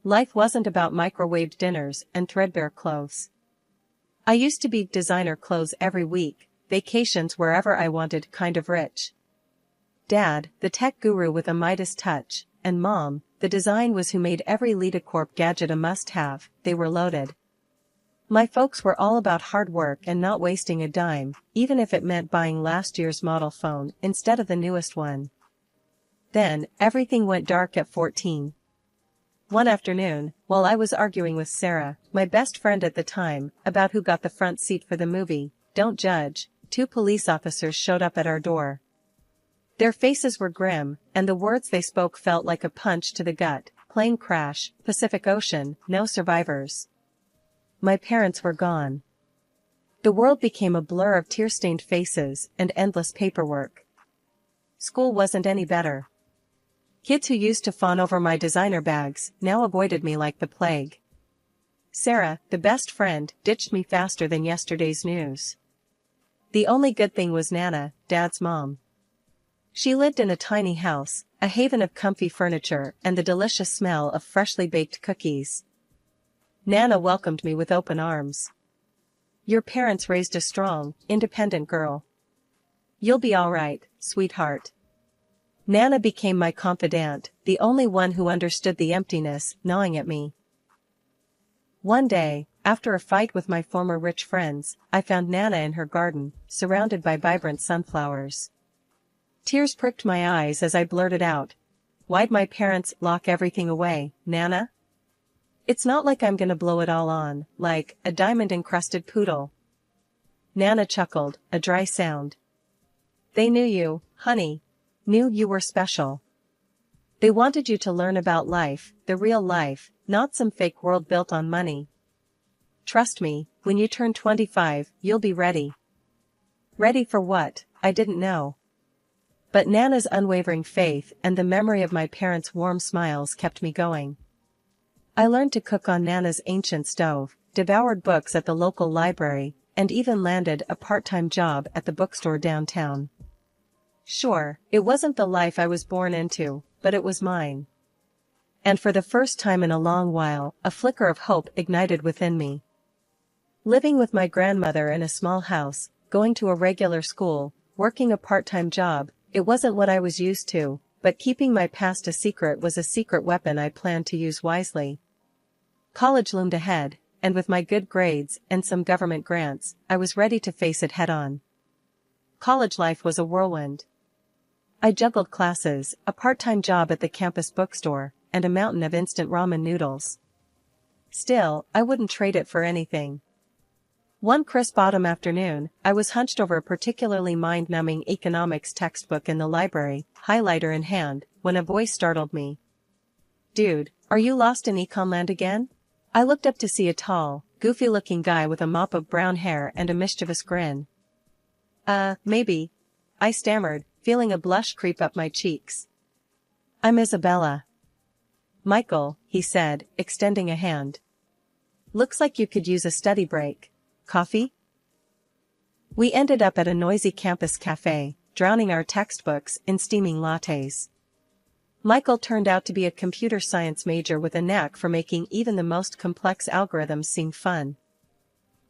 Life wasn't about microwaved dinners and threadbare clothes. I used to be designer clothes every week, vacations wherever I wanted, kind of rich. Dad, the tech guru with a Midas touch, and Mom, the design was who made every LitaCorp gadget a must-have. They were loaded. My folks were all about hard work and not wasting a dime, even if it meant buying last year's model phone instead of the newest one. Then, everything went dark at 14. One afternoon, while I was arguing with Sarah, my best friend at the time, about who got the front seat for the movie, Don't Judge, 2 police officers showed up at our door. Their faces were grim, and the words they spoke felt like a punch to the gut. Plane crash, Pacific Ocean, no survivors. My parents were gone. The world became a blur of tear-stained faces and endless paperwork. School wasn't any better. Kids who used to fawn over my designer bags now avoided me like the plague. Sarah, the best friend, ditched me faster than yesterday's news. The only good thing was Nana, Dad's mom. She lived in a tiny house, a haven of comfy furniture and the delicious smell of freshly baked cookies. Nana welcomed me with open arms. Your parents raised a strong, independent girl. You'll be all right, sweetheart. Nana became my confidant, the only one who understood the emptiness gnawing at me. One day, after a fight with my former rich friends, I found Nana in her garden, surrounded by vibrant sunflowers. Tears pricked my eyes as I blurted out, "Why'd my parents lock everything away, Nana? It's not like I'm gonna blow it all on, like a diamond-encrusted poodle." Nana chuckled, a dry sound. "They knew you, honey. Knew you were special. They wanted you to learn about life, the real life, not some fake world built on money. Trust me, when you turn 25, you'll be ready." Ready for what? I didn't know. But Nana's unwavering faith and the memory of my parents' warm smiles kept me going. I learned to cook on Nana's ancient stove, devoured books at the local library, and even landed a part-time job at the bookstore downtown. Sure, it wasn't the life I was born into, but it was mine. And for the first time in a long while, a flicker of hope ignited within me. Living with my grandmother in a small house, going to a regular school, working a part-time job, it wasn't what I was used to, but keeping my past a secret was a secret weapon I planned to use wisely. College loomed ahead, and with my good grades and some government grants, I was ready to face it head-on. College life was a whirlwind. I juggled classes, a part-time job at the campus bookstore, and a mountain of instant ramen noodles. Still, I wouldn't trade it for anything. One crisp autumn afternoon, I was hunched over a particularly mind-numbing economics textbook in the library, highlighter in hand, when a voice startled me. "Dude, are you lost in Econland again?" I looked up to see a tall, goofy-looking guy with a mop of brown hair and a mischievous grin. Maybe," I stammered, feeling a blush creep up my cheeks. "I'm Isabella." "Michael," he said, extending a hand. "Looks like you could use a study break. Coffee?" We ended up at a noisy campus cafe, drowning our textbooks in steaming lattes. Michael turned out to be a computer science major with a knack for making even the most complex algorithms seem fun.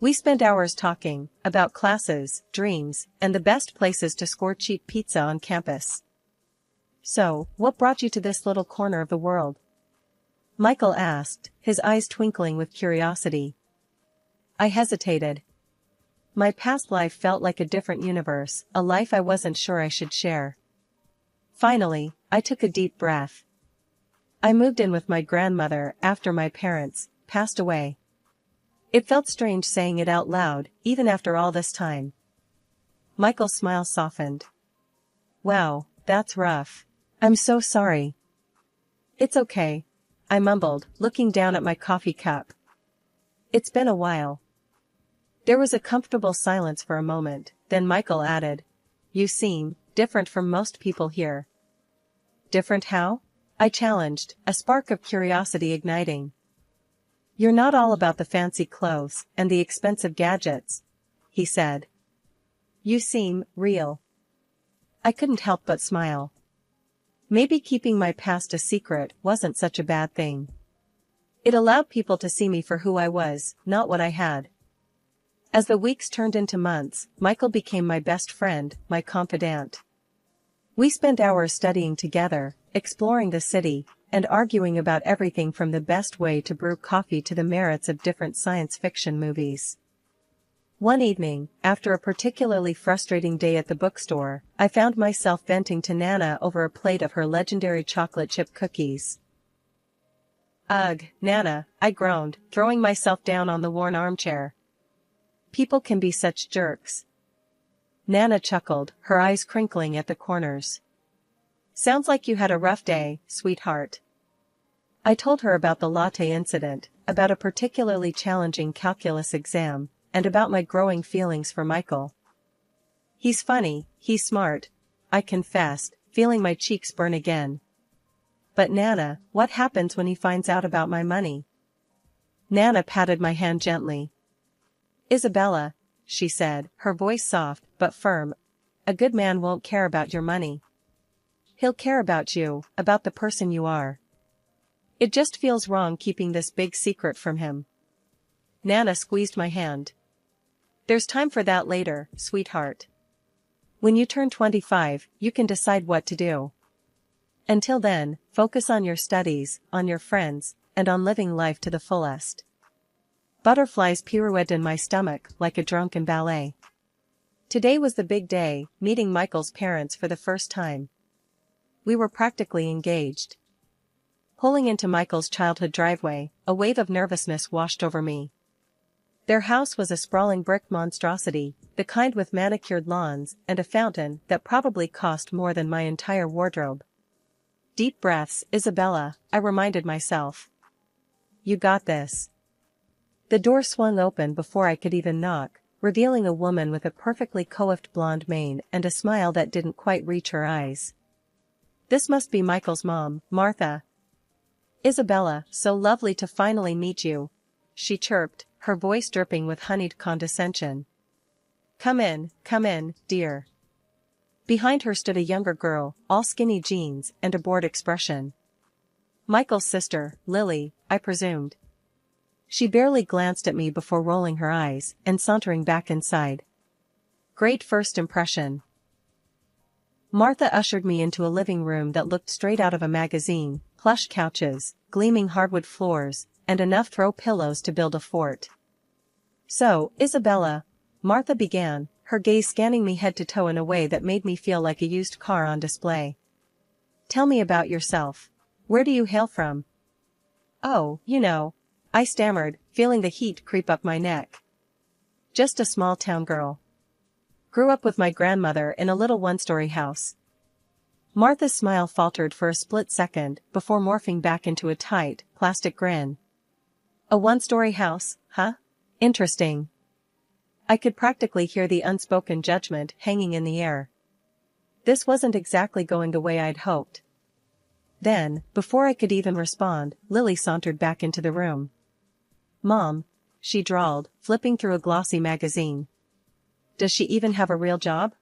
We spent hours talking about classes, dreams, and the best places to score cheap pizza on campus. "So, what brought you to this little corner of the world?" Michael asked, his eyes twinkling with curiosity. I hesitated. My past life felt like a different universe, a life I wasn't sure I should share. Finally, I took a deep breath. I moved in with my grandmother after my parents passed away. It felt strange saying it out loud, even after all this time. Michael's smile softened. "Wow, that's rough. I'm so sorry." "It's okay," I mumbled, looking down at my coffee cup. "It's been a while." There was a comfortable silence for a moment, then Michael added, "You seem different from most people here." "Different how?" I challenged, a spark of curiosity igniting. "You're not all about the fancy clothes and the expensive gadgets," he said. "You seem real." I couldn't help but smile. Maybe keeping my past a secret wasn't such a bad thing. It allowed people to see me for who I was, not what I had. As the weeks turned into months, Michael became my best friend, my confidant. We spent hours studying together, exploring the city, and arguing about everything from the best way to brew coffee to the merits of different science fiction movies. One evening, after a particularly frustrating day at the bookstore, I found myself venting to Nana over a plate of her legendary chocolate chip cookies. "Ugh, Nana," I groaned, throwing myself down on the worn armchair. "People can be such jerks." Nana chuckled, her eyes crinkling at the corners. "Sounds like you had a rough day, sweetheart." I told her about the latte incident, about a particularly challenging calculus exam, and about my growing feelings for Michael. "He's funny, he's smart," I confessed, feeling my cheeks burn again. "But Nana, what happens when he finds out about my money?" Nana patted my hand gently. "Isabella," she said, her voice soft but firm, "a good man won't care about your money. He'll care about you, about the person you are. It just feels wrong keeping this big secret from him." Nana squeezed my hand. "There's time for that later, sweetheart. When you turn 25, you can decide what to do. Until then, focus on your studies, on your friends, and on living life to the fullest." Butterflies pirouetted in my stomach like a drunken ballet. Today was the big day, meeting Michael's parents for the first time. We were practically engaged. Pulling into Michael's childhood driveway, a wave of nervousness washed over me. Their house was a sprawling brick monstrosity, the kind with manicured lawns and a fountain that probably cost more than my entire wardrobe. "Deep breaths, Isabella," I reminded myself. "You got this." The door swung open before I could even knock, revealing a woman with a perfectly coiffed blonde mane and a smile that didn't quite reach her eyes. "This must be Michael's mom, Martha." "Isabella, so lovely to finally meet you," she chirped, her voice dripping with honeyed condescension. Come in, dear." Behind her stood a younger girl, all skinny jeans and a bored expression. "Michael's sister, Lily, I presumed." She barely glanced at me before rolling her eyes and sauntering back inside. Great first impression. Martha ushered me into a living room that looked straight out of a magazine, plush couches, gleaming hardwood floors, and enough throw pillows to build a fort. "So, Isabella," Martha began, her gaze scanning me head to toe in a way that made me feel like a used car on display. "Tell me about yourself. Where do you hail from?" "Oh, you know," I stammered, feeling the heat creep up my neck. "Just a small town girl. Grew up with my grandmother in a little one-story house." Martha's smile faltered for a split second before morphing back into a tight, plastic grin. "A one-story house, huh? Interesting." I could practically hear the unspoken judgment hanging in the air. This wasn't exactly going the way I'd hoped. Then, before I could even respond, Lily sauntered back into the room. "Mom," she drawled, flipping through a glossy magazine. "Does she even have a real job?"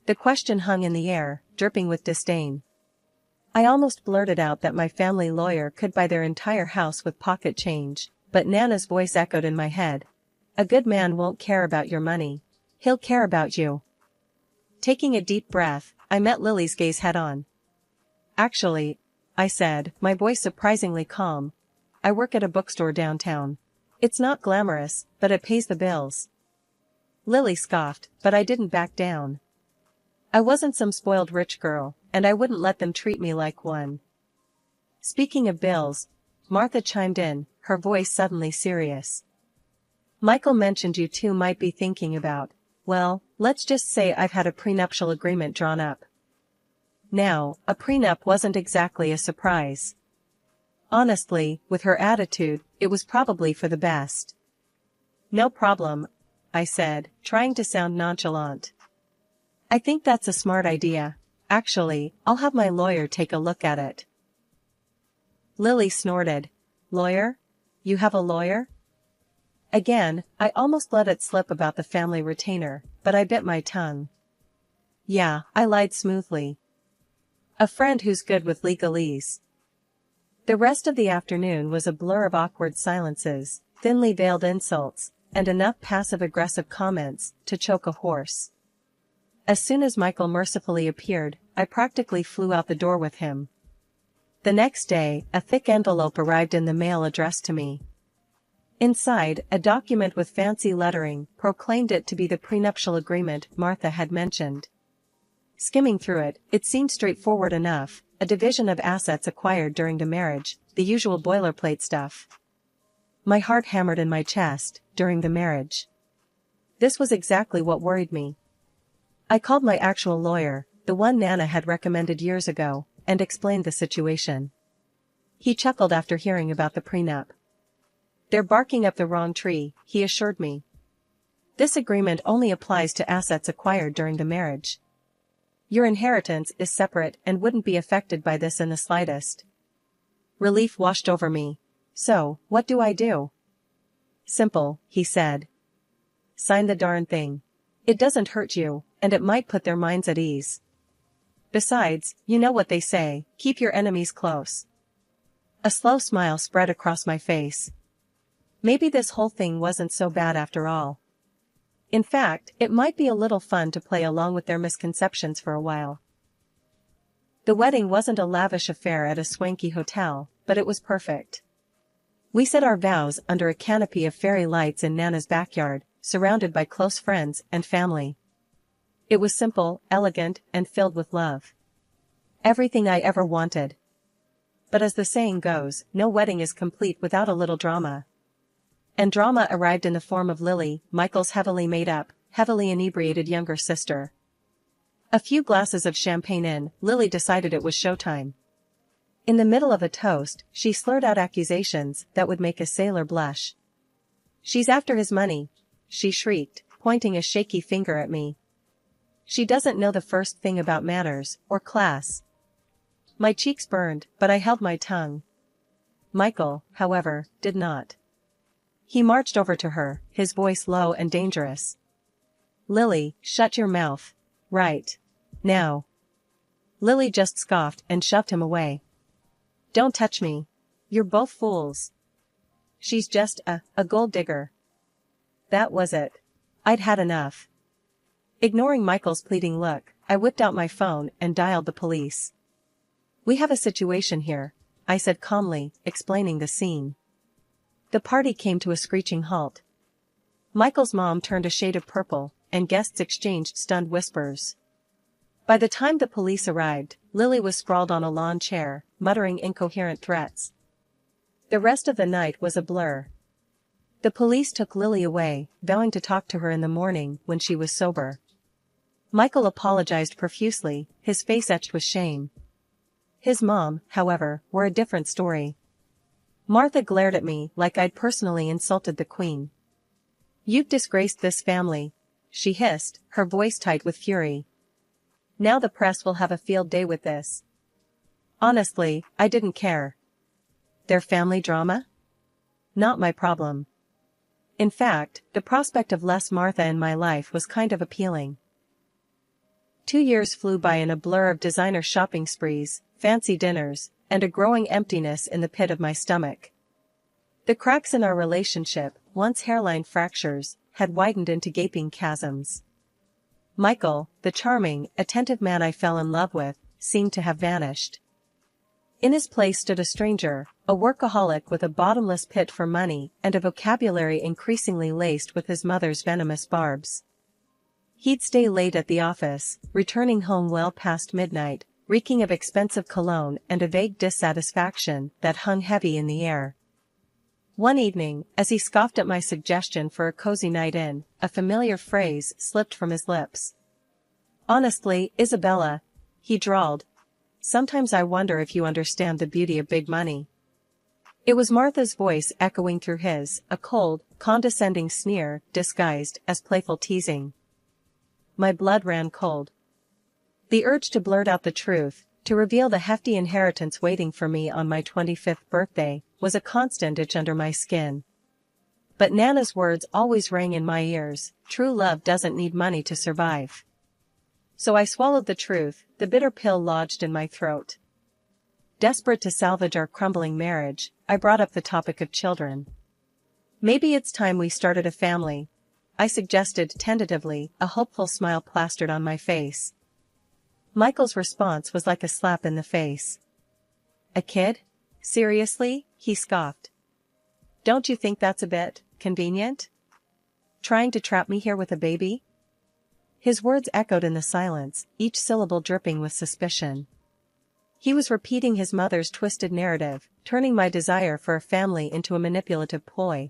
The question hung in the air, dripping with disdain. I almost blurted out that my family lawyer could buy their entire house with pocket change, but Nana's voice echoed in my head. "A good man won't care about your money. He'll care about you." Taking a deep breath, I met Lily's gaze head-on. "Actually," I said, my voice surprisingly calm, "I work at a bookstore downtown. It's not glamorous, but it pays the bills." Lily scoffed, but I didn't back down. I wasn't some spoiled rich girl, and I wouldn't let them treat me like one. "Speaking of bills," Martha chimed in, her voice suddenly serious. "Michael mentioned you two might be thinking about, well, let's just say I've had a prenuptial agreement drawn up." Now, a prenup wasn't exactly a surprise. Honestly, with her attitude, it was probably for the best. "No problem," I said, trying to sound nonchalant. "I think that's a smart idea. Actually, I'll have my lawyer take a look at it." Lily snorted. "Lawyer? You have a lawyer?" Again, I almost let it slip about the family retainer, but I bit my tongue. "Yeah," I lied smoothly. "A friend who's good with legalese." The rest of the afternoon was a blur of awkward silences, thinly veiled insults, and enough passive-aggressive comments to choke a horse. As soon as Michael mercifully appeared, I practically flew out the door with him. The next day, a thick envelope arrived in the mail addressed to me. Inside, a document with fancy lettering proclaimed it to be the prenuptial agreement Martha had mentioned. Skimming through it, it seemed straightforward enough, a division of assets acquired during the marriage, the usual boilerplate stuff. My heart hammered in my chest, during the marriage. This was exactly what worried me. I called my actual lawyer, the one Nana had recommended years ago, and explained the situation. He chuckled after hearing about the prenup. "They're barking up the wrong tree," he assured me. "This agreement only applies to assets acquired during the marriage. Your inheritance is separate and wouldn't be affected by this in the slightest." Relief washed over me. "So, what do I do?" "Simple," he said. "Sign the darn thing. It doesn't hurt you, and it might put their minds at ease. Besides, you know what they say, keep your enemies close." A slow smile spread across my face. Maybe this whole thing wasn't so bad after all. In fact, it might be a little fun to play along with their misconceptions for a while. The wedding wasn't a lavish affair at a swanky hotel, but it was perfect. We said our vows under a canopy of fairy lights in Nana's backyard, surrounded by close friends and family. It was simple, elegant, and filled with love. Everything I ever wanted. But as the saying goes, no wedding is complete without a little drama. And drama arrived in the form of Lily, Michael's heavily made up, heavily inebriated younger sister. A few glasses of champagne in, Lily decided it was showtime. In the middle of a toast, she slurred out accusations that would make a sailor blush. "She's after his money," she shrieked, pointing a shaky finger at me. "She doesn't know the first thing about manners, or class." My cheeks burned, but I held my tongue. Michael, however, did not. He marched over to her, his voice low and dangerous. "Lily, shut your mouth. Right now." Lily just scoffed and shoved him away. "Don't touch me. You're both fools. She's just a gold digger." That was it. I'd had enough. Ignoring Michael's pleading look, I whipped out my phone and dialed the police. "We have a situation here," I said calmly, explaining the scene. The party came to a screeching halt. Michael's mom turned a shade of purple, and guests exchanged stunned whispers. By the time the police arrived, Lily was sprawled on a lawn chair, muttering incoherent threats. The rest of the night was a blur. The police took Lily away, vowing to talk to her in the morning when she was sober. Michael apologized profusely, his face etched with shame. His mom, however, were a different story. Martha glared at me like I'd personally insulted the queen. "You've disgraced this family," she hissed, her voice tight with fury. "Now the press will have a field day with this." Honestly, I didn't care. Their family drama? Not my problem. In fact, the prospect of less Martha in my life was kind of appealing. 2 years flew by in a blur of designer shopping sprees, fancy dinners, and a growing emptiness in the pit of my stomach. The cracks in our relationship, once hairline fractures, had widened into gaping chasms. Michael, the charming, attentive man I fell in love with, seemed to have vanished. In his place stood a stranger, a workaholic with a bottomless pit for money and a vocabulary increasingly laced with his mother's venomous barbs. He'd stay late at the office, returning home well past midnight, reeking of expensive cologne and a vague dissatisfaction that hung heavy in the air. One evening, as he scoffed at my suggestion for a cozy night in, a familiar phrase slipped from his lips. "Honestly, Isabella," he drawled, "sometimes I wonder if you understand the beauty of big money." It was Martha's voice echoing through his, a cold, condescending sneer disguised as playful teasing. My blood ran cold. The urge to blurt out the truth, to reveal the hefty inheritance waiting for me on my 25th birthday, was a constant itch under my skin. But Nana's words always rang in my ears: true love doesn't need money to survive. So I swallowed the truth, the bitter pill lodged in my throat. Desperate to salvage our crumbling marriage, I brought up the topic of children. Maybe it's time we started a family, I suggested tentatively, a hopeful smile plastered on my face. Michael's response was like a slap in the face. A kid? Seriously? He scoffed. Don't you think that's a bit convenient? Trying to trap me here with a baby? His words echoed in the silence, each syllable dripping with suspicion. He was repeating his mother's twisted narrative, turning my desire for a family into a manipulative ploy.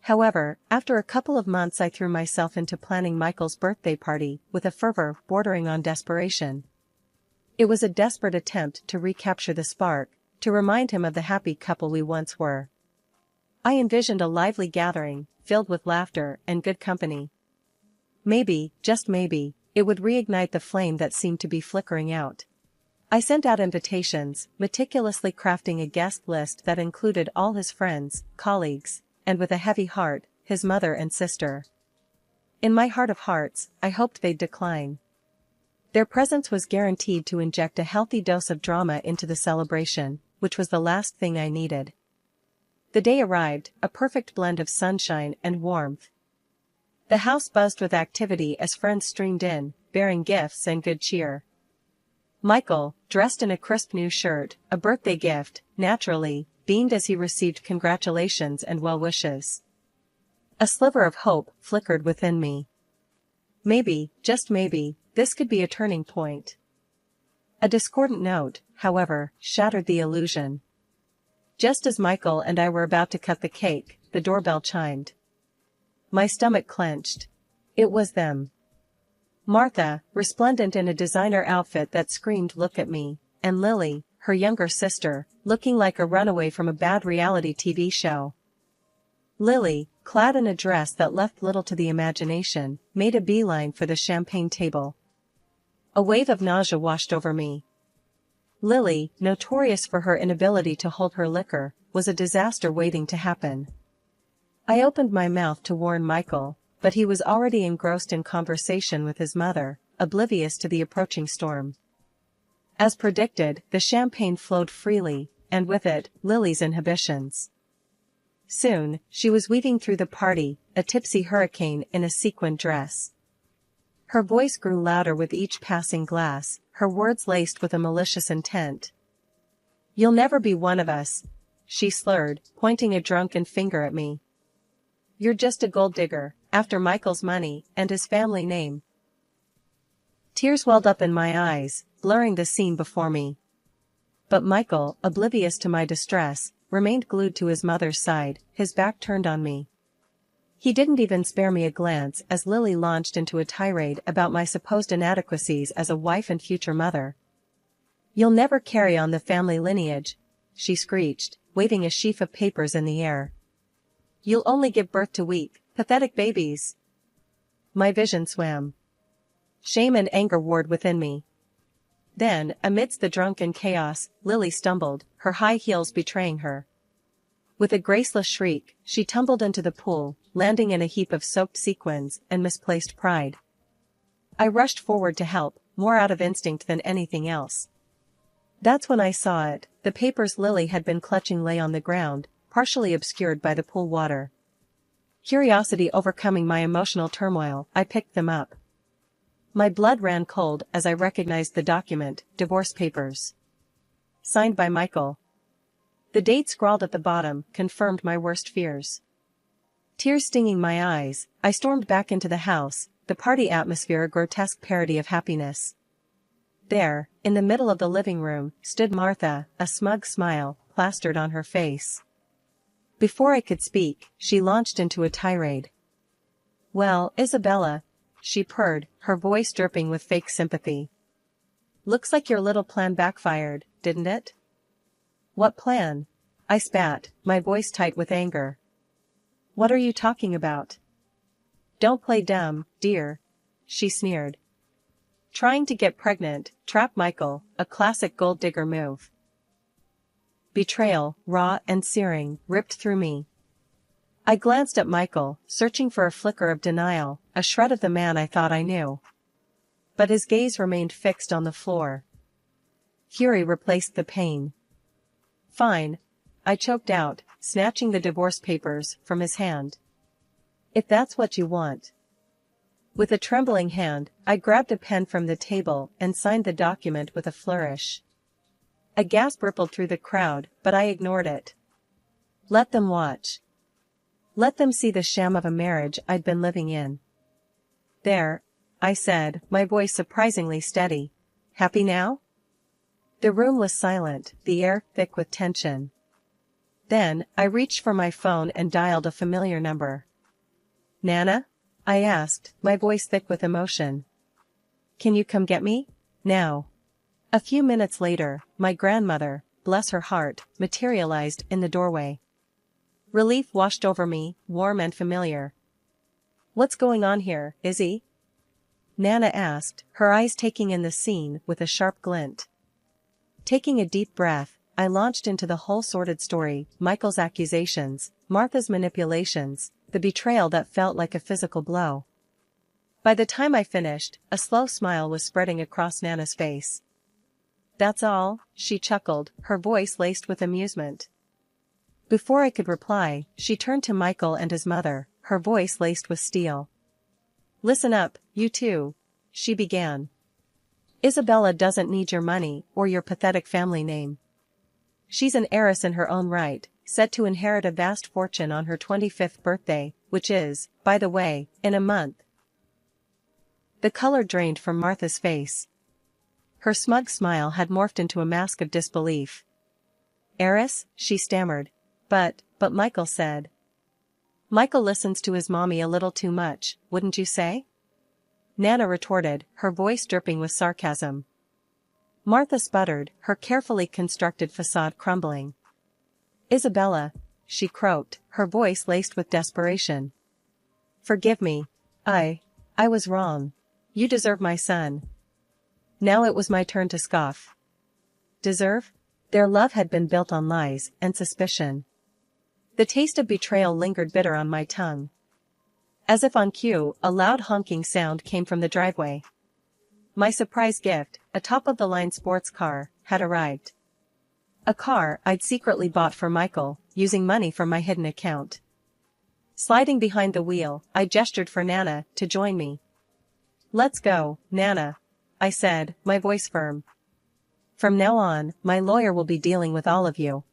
However, after a couple of months I threw myself into planning Michael's birthday party with a fervor bordering on desperation. It was a desperate attempt to recapture the spark, to remind him of the happy couple we once were. I envisioned a lively gathering, filled with laughter and good company. Maybe, just maybe, it would reignite the flame that seemed to be flickering out. I sent out invitations, meticulously crafting a guest list that included all his friends, colleagues, and with a heavy heart, his mother and sister. In my heart of hearts, I hoped they'd decline. Their presence was guaranteed to inject a healthy dose of drama into the celebration, which was the last thing I needed. The day arrived, a perfect blend of sunshine and warmth. The house buzzed with activity as friends streamed in, bearing gifts and good cheer. Michael, dressed in a crisp new shirt, a birthday gift, naturally, beamed as he received congratulations and well wishes. A sliver of hope flickered within me. Maybe, just maybe, this could be a turning point. A discordant note, however, shattered the illusion. Just as Michael and I were about to cut the cake, the doorbell chimed. My stomach clenched. It was them. Martha, resplendent in a designer outfit that screamed "Look at me," and Lily, her younger sister, looking like a runaway from a bad reality TV show. Lily, clad in a dress that left little to the imagination, made a beeline for the champagne table. A wave of nausea washed over me. Lily, notorious for her inability to hold her liquor, was a disaster waiting to happen. I opened my mouth to warn Michael, but he was already engrossed in conversation with his mother, oblivious to the approaching storm. As predicted, the champagne flowed freely, and with it, Lily's inhibitions. Soon, she was weaving through the party, a tipsy hurricane in a sequined dress. Her voice grew louder with each passing glass, her words laced with a malicious intent. "You'll never be one of us," she slurred, pointing a drunken finger at me. "You're just a gold digger, after Michael's money and his family name." Tears welled up in my eyes, blurring the scene before me. But Michael, oblivious to my distress, remained glued to his mother's side, his back turned on me. He didn't even spare me a glance as Lily launched into a tirade about my supposed inadequacies as a wife and future mother. "You'll never carry on the family lineage," she screeched, waving a sheaf of papers in the air. "You'll only give birth to weak, pathetic babies." My vision swam. Shame and anger warred within me. Then, amidst the drunken chaos, Lily stumbled, her high heels betraying her. With a graceless shriek, she tumbled into the pool, landing in a heap of soaked sequins and misplaced pride. I rushed forward to help, more out of instinct than anything else. That's when I saw it, the papers Lily had been clutching lay on the ground, partially obscured by the pool water. Curiosity overcoming my emotional turmoil, I picked them up. My blood ran cold as I recognized the document, divorce papers. Signed by Michael. The date scrawled at the bottom confirmed my worst fears. Tears stinging my eyes, I stormed back into the house, the party atmosphere a grotesque parody of happiness. There, in the middle of the living room, stood Martha, a smug smile plastered on her face. Before I could speak, she launched into a tirade. "Well, Isabella," she purred, her voice dripping with fake sympathy. "Looks like your little plan backfired, didn't it?" "What plan?" I spat, my voice tight with anger. "What are you talking about?" "Don't play dumb, dear," she sneered. "Trying to get pregnant, trap Michael, a classic gold digger move." Betrayal, raw and searing, ripped through me. I glanced at Michael, searching for a flicker of denial, a shred of the man I thought I knew. But his gaze remained fixed on the floor. Fury replaced the pain. Fine, I choked out, snatching the divorce papers from his hand. If that's what you want. With a trembling hand, I grabbed a pen from the table and signed the document with a flourish. A gasp rippled through the crowd, but I ignored it. Let them watch. Let them see the sham of a marriage I'd been living in. There, I said, my voice surprisingly steady. Happy now? The room was silent, the air thick with tension. Then, I reached for my phone and dialed a familiar number. Nana? I asked, my voice thick with emotion. Can you come get me? Now. A few minutes later, my grandmother, bless her heart, materialized in the doorway. Relief washed over me, warm and familiar. What's going on here, Izzy? Nana asked, her eyes taking in the scene with a sharp glint. Taking a deep breath, I launched into the whole sordid story, Michael's accusations, Martha's manipulations, the betrayal that felt like a physical blow. By the time I finished, a slow smile was spreading across Nana's face. That's all, she chuckled, her voice laced with amusement. Before I could reply, she turned to Michael and his mother, her voice laced with steel. Listen up, you two, she began. Isabella doesn't need your money or your pathetic family name. She's an heiress in her own right, set to inherit a vast fortune on her 25th birthday, which is, by the way, in a month. The color drained from Martha's face. Her smug smile had morphed into a mask of disbelief. Heiress, she stammered. But Michael said. Michael listens to his mommy a little too much, wouldn't you say? Nana retorted, her voice dripping with sarcasm. Martha sputtered, her carefully constructed facade crumbling. Isabella, she croaked, her voice laced with desperation. Forgive me. I was wrong. You deserve my son. Now it was my turn to scoff. Deserve? Their love had been built on lies and suspicion. The taste of betrayal lingered bitter on my tongue. As if on cue, a loud honking sound came from the driveway. My surprise gift, a top-of-the-line sports car, had arrived. A car I'd secretly bought for Michael, using money from my hidden account. Sliding behind the wheel, I gestured for Nana to join me. Let's go, Nana, I said, my voice firm. From now on, my lawyer will be dealing with all of you.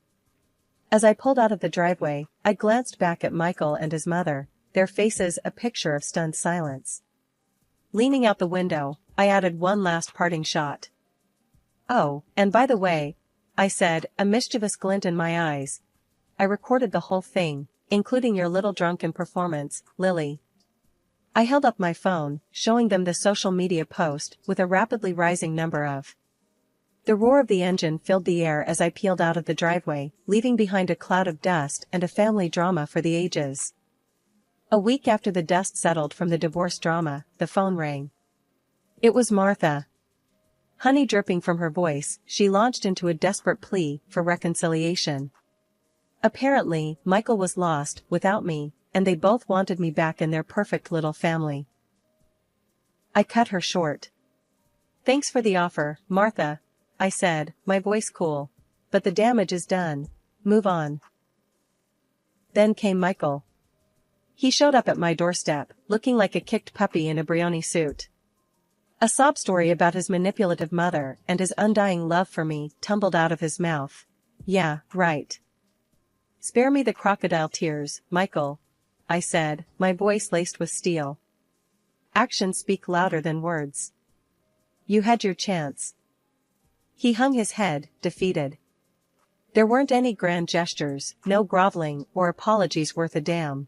As I pulled out of the driveway, I glanced back at Michael and his mother, their faces a picture of stunned silence. Leaning out the window, I added one last parting shot. Oh, and by the way, I said, a mischievous glint in my eyes. I recorded the whole thing, including your little drunken performance, Lily. I held up my phone, showing them the social media post with a rapidly rising number of. The roar of the engine filled the air as I peeled out of the driveway, leaving behind a cloud of dust and a family drama for the ages. A week after the dust settled from the divorce drama, the phone rang. It was Martha. Honey dripping from her voice, she launched into a desperate plea for reconciliation. Apparently, Michael was lost without me, and they both wanted me back in their perfect little family. I cut her short. Thanks for the offer, Martha, I said, my voice cool. But the damage is done. Move on. Then came Michael. He showed up at my doorstep, looking like a kicked puppy in a Brioni suit. A sob story about his manipulative mother and his undying love for me tumbled out of his mouth. Yeah, right. Spare me the crocodile tears, Michael, I said, my voice laced with steel. Actions speak louder than words. You had your chance. He hung his head, defeated. There weren't any grand gestures, no groveling or apologies worth a damn.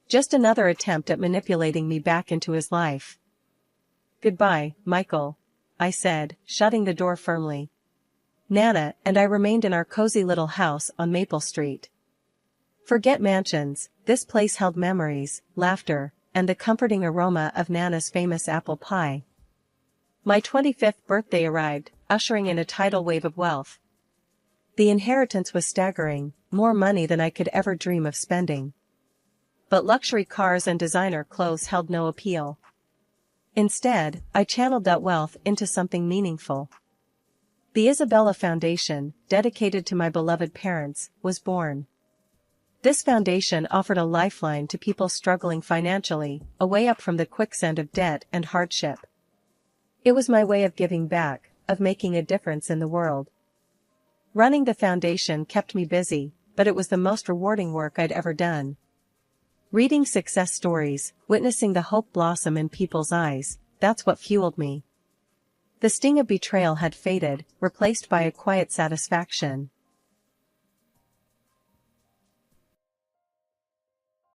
Just another attempt at manipulating me back into his life. Goodbye, Michael, I said, shutting the door firmly. Nana and I remained in our cozy little house on Maple Street. Forget mansions, this place held memories, laughter, and the comforting aroma of Nana's famous apple pie. My 25th birthday arrived, ushering in a tidal wave of wealth. The inheritance was staggering, more money than I could ever dream of spending. But luxury cars and designer clothes held no appeal. Instead, I channeled that wealth into something meaningful. The Isabella Foundation, dedicated to my beloved parents, was born. This foundation offered a lifeline to people struggling financially, a way up from the quicksand of debt and hardship. It was my way of giving back, of making a difference in the world. Running the foundation kept me busy, but it was the most rewarding work I'd ever done. Reading success stories, witnessing the hope blossom in people's eyes, that's what fueled me. The sting of betrayal had faded, replaced by a quiet satisfaction.